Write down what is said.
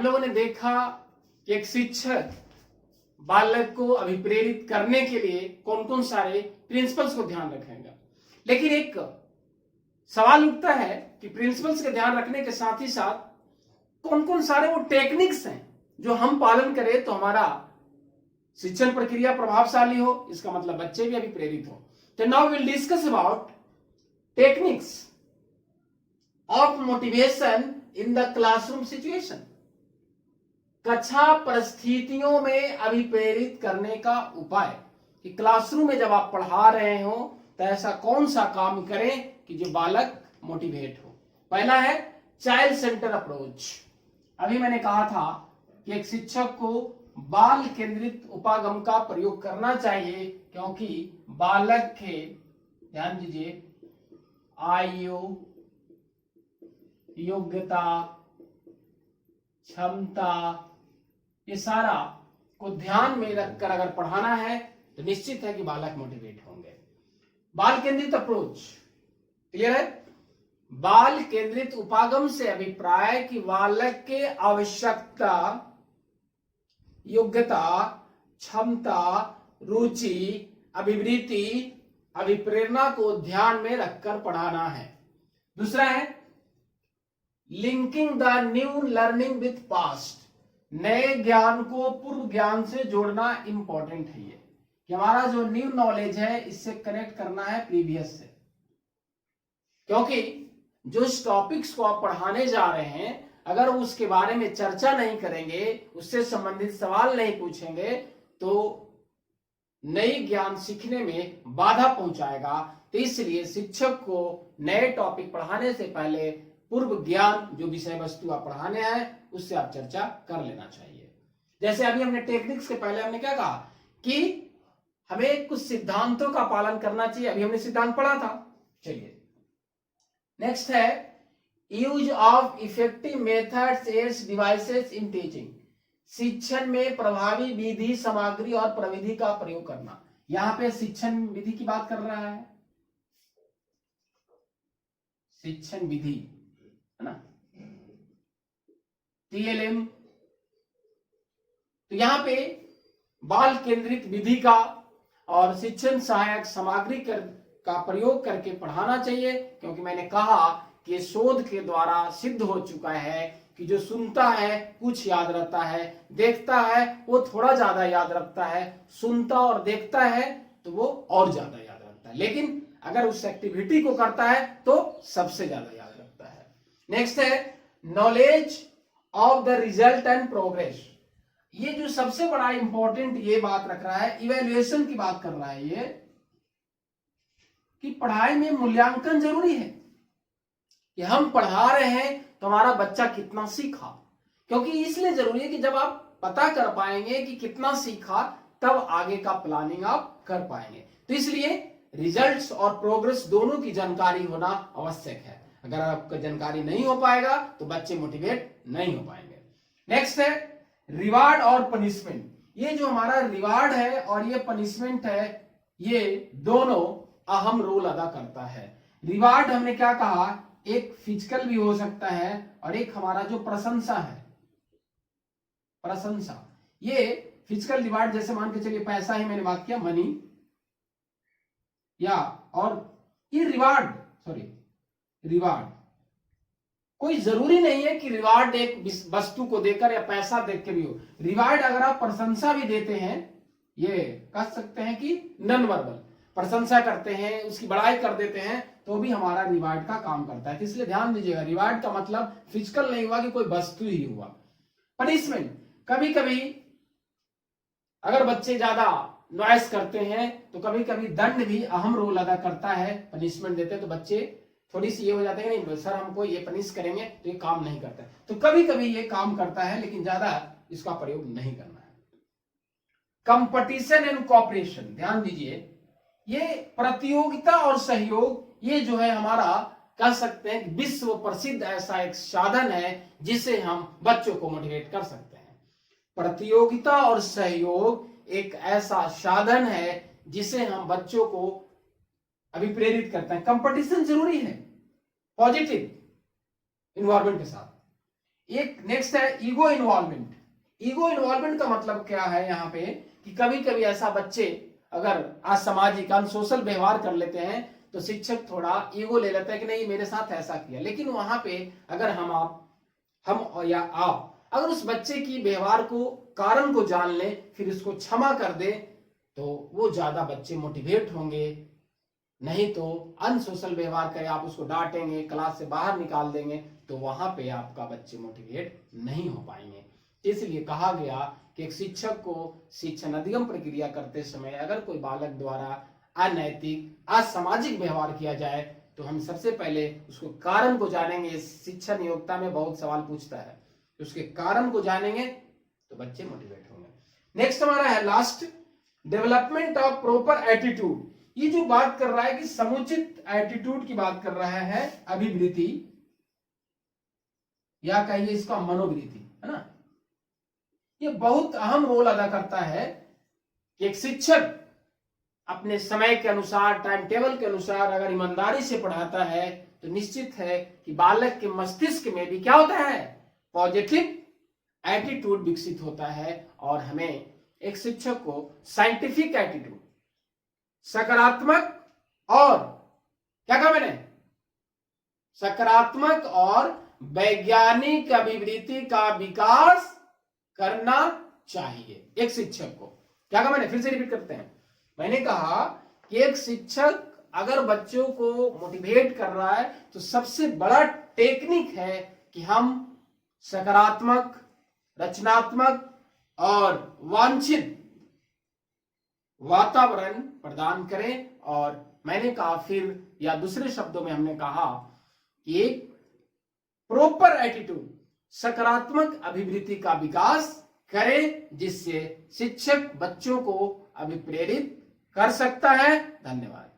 हम लोगों ने देखा कि एक शिक्षक बालक को अभिप्रेरित करने के लिए कौन कौन सारे प्रिंसिपल्स को ध्यान रखेगा, लेकिन एक सवाल उठता है कि प्रिंसिपल्स के ध्यान रखने के साथ ही साथ कौन कौन सारे वो टेक्निक्स हैं जो हम पालन करें तो हमारा शिक्षण प्रक्रिया प्रभावशाली हो, इसका मतलब बच्चे भी अभिप्रेरित हो। तो now will discuss about techniques of motivation in the classroom situation. कक्षा परिस्थितियों में अभिप्रेरित करने का उपाय कि क्लासरूम में जब आप पढ़ा रहे हो तो ऐसा कौन सा काम करें कि जो बालक मोटिवेट हो। पहला है चाइल्ड सेंटर अप्रोच। अभी मैंने कहा था कि एक शिक्षक को बाल केंद्रित उपागम का प्रयोग करना चाहिए, क्योंकि बालक के, ध्यान दीजिए, आयु, योग्यता, क्षमता, ये सारा को ध्यान में रखकर अगर पढ़ाना है तो निश्चित है कि बालक मोटिवेट होंगे। बाल केंद्रित अप्रोच क्लियर है। बाल केंद्रित उपागम से अभिप्राय कि बालक के आवश्यकता, योग्यता, क्षमता, रुचि, अभिवृत्ति, अभिप्रेरणा को ध्यान में रखकर पढ़ाना है। दूसरा है linking the new learning with past. नए ज्ञान को पूर्व ज्ञान से जोड़ना इंपॉर्टेंट है। ये कि हमारा जो न्यू नॉलेज है इससे कनेक्ट करना है प्रीवियस से, क्योंकि जो टॉपिक्स को आप पढ़ाने जा रहे हैं अगर उसके बारे में चर्चा नहीं करेंगे, उससे संबंधित सवाल नहीं पूछेंगे तो नई ज्ञान सीखने में बाधा पहुंचाएगा। तो इसलिए शिक्षक को नए टॉपिक पढ़ाने से पहले पूर्व ज्ञान, जो विषय वस्तु आप पढ़ाने हैं उससे आप चर्चा कर लेना चाहिए। जैसे अभी हमने टेक्निक्स के पहले हमने क्या कहा कि हमें कुछ सिद्धांतों का पालन करना चाहिए। अभी हमने सिद्धांत पढ़ा था। चलिए नेक्स्ट है use of effective methods aids devices in teaching. शिक्षण में प्रभावी विधि, सामग्री और प्रविधि का प्रयोग करना। यहां पे शिक्षण विधि की बात कर रहा है, शिक्षण विधि है ना, TLM। तो यहां पे बाल केंद्रित विधि का और शिक्षण सहायक सामग्री का प्रयोग करके पढ़ाना चाहिए, क्योंकि मैंने कहा कि शोध के द्वारा सिद्ध हो चुका है कि जो सुनता है कुछ याद रहता है, देखता है वो थोड़ा ज्यादा याद रखता है, सुनता और देखता है तो वो और ज्यादा याद रखता है, लेकिन अगर उस एक्टिविटी को करता है तो सबसे ज्यादा याद रखता है। नेक्स्ट है knowledge of the result and progress. ये जो सबसे बड़ा इंपॉर्टेंट ये बात रख रहा है, इवैल्यूएशन की बात कर रहा है ये कि पढ़ाई में मूल्यांकन जरूरी है कि हम पढ़ा रहे हैं तो हमारा बच्चा कितना सीखा। क्योंकि इसलिए जरूरी है कि जब आप पता कर पाएंगे कि कितना सीखा तब आगे का प्लानिंग आप कर पाएंगे। तो इसलिए रिजल्ट्स और प्रोग्रेस दोनों की जानकारी होना आवश्यक है। अगर आपको जानकारी नहीं हो पाएगा तो बच्चे मोटिवेट नहीं हो पाएंगे। नेक्स्ट है रिवार्ड और पनिशमेंट। ये जो हमारा रिवार्ड है और ये पनिशमेंट है, ये दोनों अहम रोल अदा करता है। रिवार्ड हमने क्या कहा, एक फिजिकल भी हो सकता है और एक हमारा जो प्रशंसा है, प्रशंसा। ये फिजिकल रिवार्ड जैसे मान के चलिए पैसा ही मैंने बात किया, मनी, या और ये रिवार्ड, रिवार्ड कोई जरूरी नहीं है कि रिवार्ड एक वस्तु को देकर या पैसा देख के भी हो। रिवार्ड अगर आप प्रशंसा भी देते हैं, ये कह सकते हैं कि नॉन वर्बल प्रशंसा करते हैं, उसकी बड़ाई कर देते हैं, तो भी हमारा रिवार्ड का काम करता है। इसलिए ध्यान दीजिएगा, रिवार्ड का मतलब फिजिकल नहीं हुआ कि कोई वस्तु ही हुआ। पनिशमेंट, कभी कभी अगर बच्चे ज्यादा नॉइस करते हैं तो कभी कभी दंड भी अहम रोल अदा करता है। पनिशमेंट देते हैं तो बच्चे थोड़ी सी ये हो जाते हैं, नहीं सर हमको ये पनिश करेंगे तो ये काम नहीं करता है। तो कभी कभी ये काम करता है, लेकिन ज्यादा इसका प्रयोग नहीं करना है। कंपटीशन एंड कोऑपरेशन, ध्यान दीजिए, ये प्रतियोगिता और सहयोग, ये जो है हमारा कह सकते हैं विश्व प्रसिद्ध ऐसा एक साधन है जिसे हम बच्चों को मोटिवेट कर सकते हैं। प्रतियोगिता और सहयोग एक ऐसा साधन है जिसे हम बच्चों को अभिप्रेरित करते हैं। कंपटीशन जरूरी है पॉजिटिव इन्वायरमेंट के साथ। एक नेक्स्ट है ईगो इन्वॉल्वमेंट। ईगो इन्वॉल्वमेंट का मतलब क्या है यहाँ पे कि कभी कभी ऐसा बच्चे अगर असामाजिक अनसोशल व्यवहार कर लेते हैं तो शिक्षक थोड़ा ईगो ले लेता है कि नहीं मेरे साथ ऐसा किया। लेकिन वहां पे अगर हम या आप अगर उस बच्चे की व्यवहार को कारण को जान ले फिर उसको क्षमा कर दे तो वो ज्यादा बच्चे मोटिवेट होंगे। नहीं तो अनसोशल व्यवहार करे, आप उसको डांटेंगे, क्लास से बाहर निकाल देंगे तो वहां पे आपका बच्चे मोटिवेट नहीं हो पाएंगे। इसलिए कहा गया कि एक शिक्षक को शिक्षण अधिगम प्रक्रिया करते समय अगर कोई बालक द्वारा अनैतिक असामाजिक व्यवहार किया जाए तो हम सबसे पहले उसको कारण को जानेंगे। शिक्षा नियोक्ता में बहुत सवाल पूछता है, तो उसके कारण को जानेंगे तो बच्चे मोटिवेट होंगे। नेक्स्ट हमारा है last, development of proper attitude. ये जो बात कर रहा है कि समुचित एटीट्यूड की बात कर रहा है, अभिवृत्ति या कहिए इसका मनोवृत्ति, है ना। ये बहुत अहम रोल अदा करता है कि एक शिक्षक अपने समय के अनुसार, टाइम टेबल के अनुसार अगर ईमानदारी से पढ़ाता है तो निश्चित है कि बालक के मस्तिष्क में भी क्या होता है, पॉजिटिव एटीट्यूड विकसित होता है। और हमें एक शिक्षक को साइंटिफिक एटीट्यूड, सकारात्मक और क्या कहा मैंने, सकारात्मक और वैज्ञानिक अभिवृत्ति का विकास करना चाहिए एक शिक्षक को। क्या कहा मैंने, फिर से रिपीट करते हैं। मैंने कहा कि एक शिक्षक अगर बच्चों को मोटिवेट कर रहा है तो सबसे बड़ा टेक्निक है कि हम सकारात्मक, रचनात्मक और वांछित वातावरण प्रदान करें। और मैंने कहा फिर या दूसरे शब्दों में हमने कहा कि एक प्रॉपर एटीट्यूड, सकारात्मक अभिवृत्ति का विकास करें जिससे शिक्षक बच्चों को अभिप्रेरित कर सकता है। धन्यवाद।